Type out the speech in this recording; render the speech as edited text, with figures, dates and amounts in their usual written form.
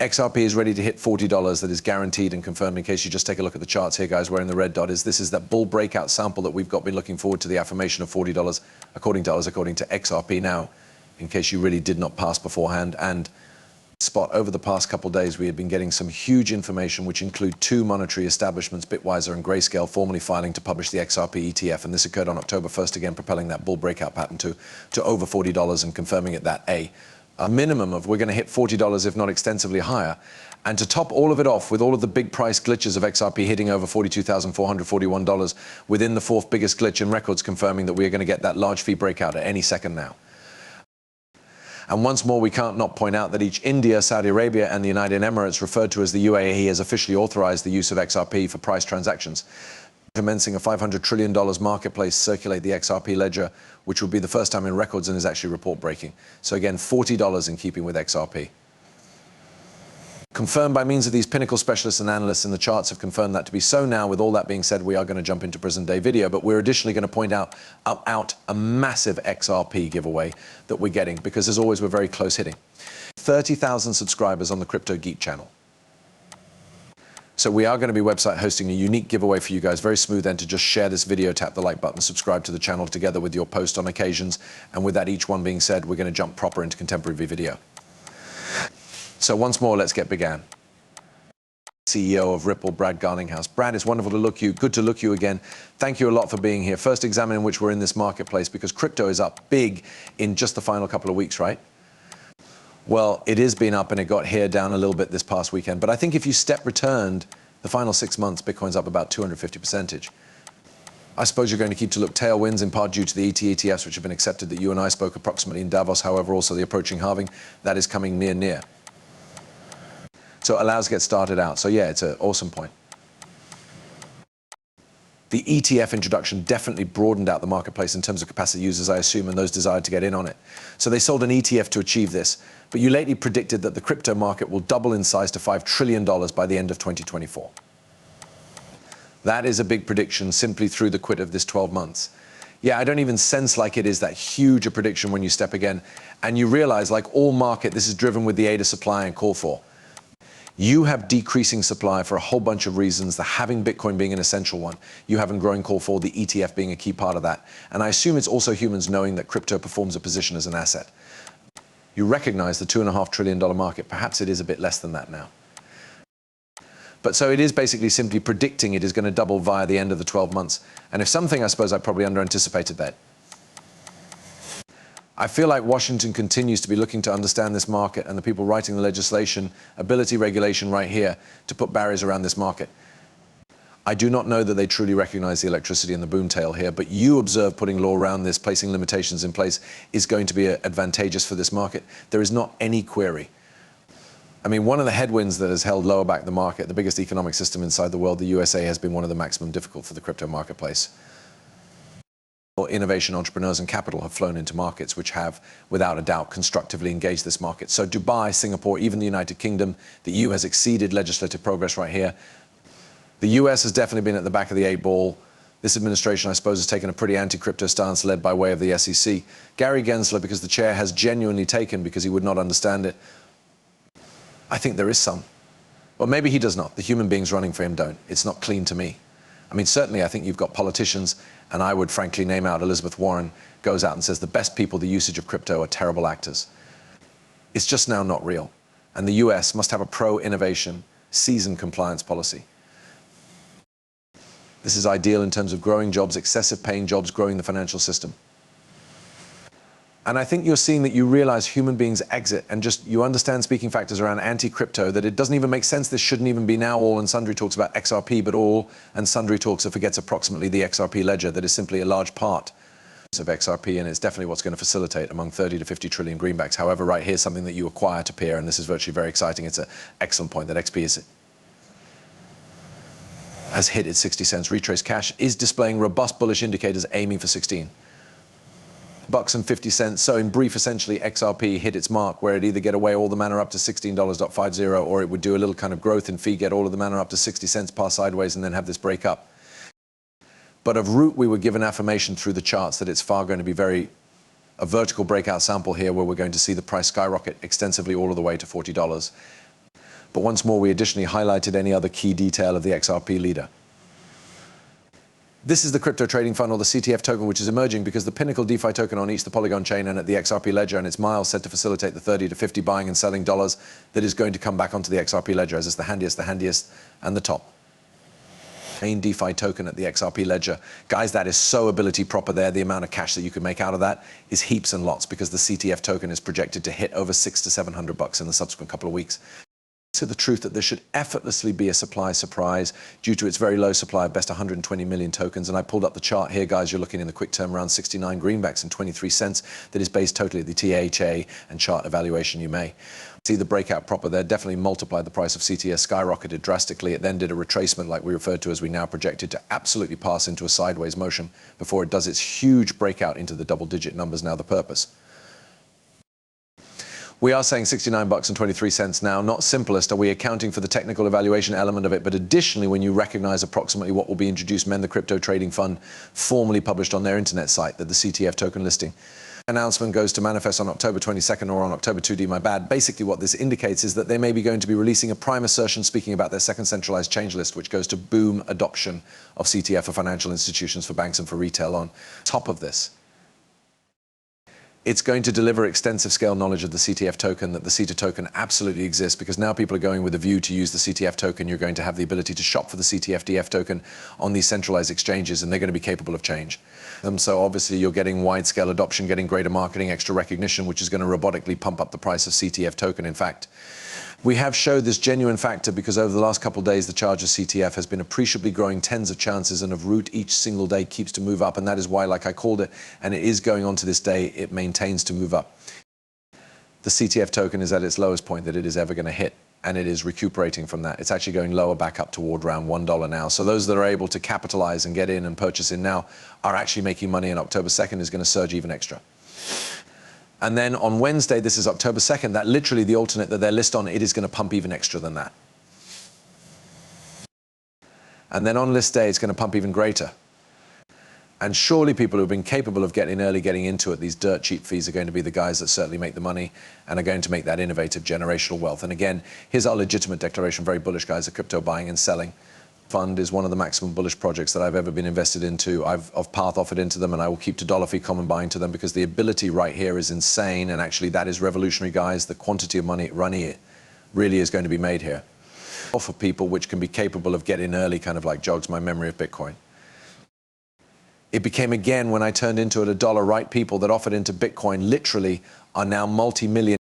XRP is ready to hit $40. That is guaranteed and confirmed. In case you just take a look at the charts here, guys, where in the red dot is, this is that bull breakout sample that we've been looking forward to, the affirmation of $40 according to XRP now, in case you really did not pass beforehand. And spot over the past couple of days, we had been getting some huge information, which include two monetary establishments, Bitwise and Grayscale, formally filing to publish the XRP ETF. And this occurred on October 1st, again, propelling that bull breakout pattern to over $40 and confirming it that a minimum of we're going to hit $40, if not extensively higher. And to top all of it off, with all of the big price glitches of XRP hitting over $42,441 within the fourth biggest glitch in records, confirming that we're going to get that large fee breakout at any second now. And once more, we can't not point out that each India, Saudi Arabia, and the United Emirates, referred to as the UAE, has officially authorized the use of XRP for price transactions, commencing a $500 trillion marketplace circulate the XRP ledger, which will be the first time in records and is actually report breaking. So again, $40 in keeping with XRP. Confirmed by means of these pinnacle specialists and analysts in the charts have confirmed that to be so now. With all that being said, we are going to jump into present day video, but we're additionally going to point out a massive XRP giveaway that we're getting, because as always, we're very close hitting 30,000 subscribers on the Crypto Geek channel. So we are going to be website hosting a unique giveaway for you guys. Very smooth then to just share this video, tap the like button, subscribe to the channel together with your post on occasions. And with that, each one being said, we're going to jump proper into contemporary video. So once more, let's get began. CEO of Ripple, Brad Garlinghouse. Brad, it's wonderful to look you. Good to look you again. Thank you a lot for being here. First examine in which we're in this marketplace, because crypto is up big in just the final couple of weeks, right? Well, it has been up and it got here down a little bit this past weekend. But I think if you step returned the final 6 months, Bitcoin's up about 250%. I suppose you're going to keep to look tailwinds, in part due to the ETFs, which have been accepted, that you and I spoke approximately in Davos. However, also the approaching halving, that is coming near. So it allows to get started out. So yeah, it's an awesome point. The ETF introduction definitely broadened out the marketplace in terms of capacity users, I assume, and those desired to get in on it. So they sold an ETF to achieve this. But you lately predicted that the crypto market will double in size to $5 trillion by the end of 2024. That is a big prediction simply through the quit of this 12 months. Yeah, I don't even sense like it is that huge a prediction when you step again. And you realize, like all market, this is driven with the aid of supply and call for. You have decreasing supply for a whole bunch of reasons, the halving Bitcoin being an essential one. You having growing call for, the ETF being a key part of that. And I assume it's also humans knowing that crypto performs a position as an asset. You recognize the $2.5 trillion market. Perhaps it is a bit less than that now. But so it is basically simply predicting it is going to double via the end of the 12 months. And if something, I suppose I probably under-anticipated that. I feel like Washington continues to be looking to understand this market, and the people writing the legislation, ability regulation right here, to put barriers around this market. I do not know that they truly recognize the electricity and the boomtail here, but you observe putting law around this, placing limitations in place, is going to be advantageous for this market. There is not any query. I mean, one of the headwinds that has held lower back the market, the biggest economic system inside the world, the USA, has been one of the maximum difficult for the crypto marketplace. Innovation, entrepreneurs and capital have flown into markets which have, without a doubt, constructively engaged this market. So Dubai, Singapore, even the United Kingdom, the EU has exceeded legislative progress right here. The US has definitely been at the back of the 8 ball. This administration, I suppose, has taken a pretty anti-crypto stance led by way of the SEC. Gary Gensler, because the chair has genuinely taken, because he would not understand it. I think there is some. Well, maybe he does not. The human beings running for him don't. It's not clean to me. I mean, certainly I think you've got politicians, and I would frankly name out Elizabeth Warren, goes out and says the best people, the usage of crypto, are terrible actors. It's just now not real. And the US must have a pro-innovation, seasoned compliance policy. This is ideal in terms of growing jobs, excessive paying jobs, growing the financial system. And I think you're seeing that you realize human beings exit, and just you understand speaking factors around anti-crypto, that it doesn't even make sense. This shouldn't even be now all and sundry talks about XRP, but all and sundry talks that forgets approximately the XRP ledger that is simply a large part of XRP, and it's definitely what's going to facilitate among 30 to 50 trillion greenbacks. However, right here's something that you acquire to peer, and this is virtually very exciting. It's an excellent point that XP has hit its 60 cents. Retrace Cash is displaying robust bullish indicators aiming for 16 bucks and 50 cents. So in brief, essentially XRP hit its mark where it either get away all the manner up to $16.50, or it would do a little kind of growth in fee, get all of the manner up to 60 cents, pass sideways, and then have this break up. But of root, we were given affirmation through the charts that it's far going to be a vertical breakout sample here, where we're going to see the price skyrocket extensively all of the way to $40. But once more, we additionally highlighted any other key detail of the XRP leader. This is the crypto trading fund, or the CTF token, which is emerging because the pinnacle DeFi token on each the Polygon chain and at the XRP Ledger, and its miles said to facilitate the 30 to 50 buying and selling dollars that is going to come back onto the XRP Ledger as it's the handiest, and the top. Main DeFi token at the XRP Ledger. Guys, that is so ability proper there. The amount of cash that you can make out of that is heaps and lots, because the CTF token is projected to hit over $600 to $700 in the subsequent couple of weeks. To the truth that there should effortlessly be a supply surprise due to its very low supply of best 120 million tokens. And I pulled up the chart here, guys. You're looking in the quick term around 69 greenbacks and 23 cents. That is based totally at the THA and chart evaluation you may. See the breakout proper there, definitely multiplied the price of CTS, skyrocketed drastically. It then did a retracement like we referred to as we now projected to absolutely pass into a sideways motion before it does its huge breakout into the double-digit numbers, now the purpose. We are saying 69 bucks and 23 cents now. Not simplest are we accounting for the technical evaluation element of it, but additionally, when you recognize approximately what will be introduced, the crypto trading fund formally published on their internet site that the CTF token listing announcement goes to manifest on October 22nd or on October 2D, my bad. Basically what this indicates is that they may be going to be releasing a prime assertion speaking about their second centralized change list, which goes to boom adoption of CTF for financial institutions, for banks and for retail. On top of this, it's going to deliver extensive scale knowledge of the CTF token, that the CETA token absolutely exists, because now people are going with a view to use the CTF token. You're going to have the ability to shop for the CTF-DF token on these centralized exchanges, and they're going to be capable of change. So obviously you're getting wide scale adoption, getting greater marketing, extra recognition, which is going to robotically pump up the price of CTF token. In fact, we have showed this genuine factor because over the last couple of days, the charge of CTF has been appreciably growing tens of chances, and of root each single day keeps to move up. And that is why, like I called it, and it is going on to this day, it maintains to move up. The CTF token is at its lowest point that it is ever going to hit, and it is recuperating from that. It's actually going lower, back up toward around $1 now. So those that are able to capitalize and get in and purchase in now are actually making money, and October 2nd is going to surge even extra. And then on Wednesday, this is October 2nd, that literally the alternate that they're listed on, it is going to pump even extra than that. And then on list day, it's going to pump even greater. And surely people who've been capable of getting early, getting into it, these dirt cheap fees are going to be the guys that certainly make the money and are going to make that innovative generational wealth. And again, here's our legitimate declaration, very bullish guys, of crypto buying and selling. Fund is one of the maximum bullish projects that I've ever been invested into. I've path offered into them, and I will keep to dollar fee common buying to them, because the ability right here is insane, and actually that is revolutionary, guys. The quantity of money running really is going to be made here. For people which can be capable of getting early, kind of like jogs my memory of Bitcoin. It became, again, when I turned into it, $1, right? People that offered into Bitcoin literally are now multi-million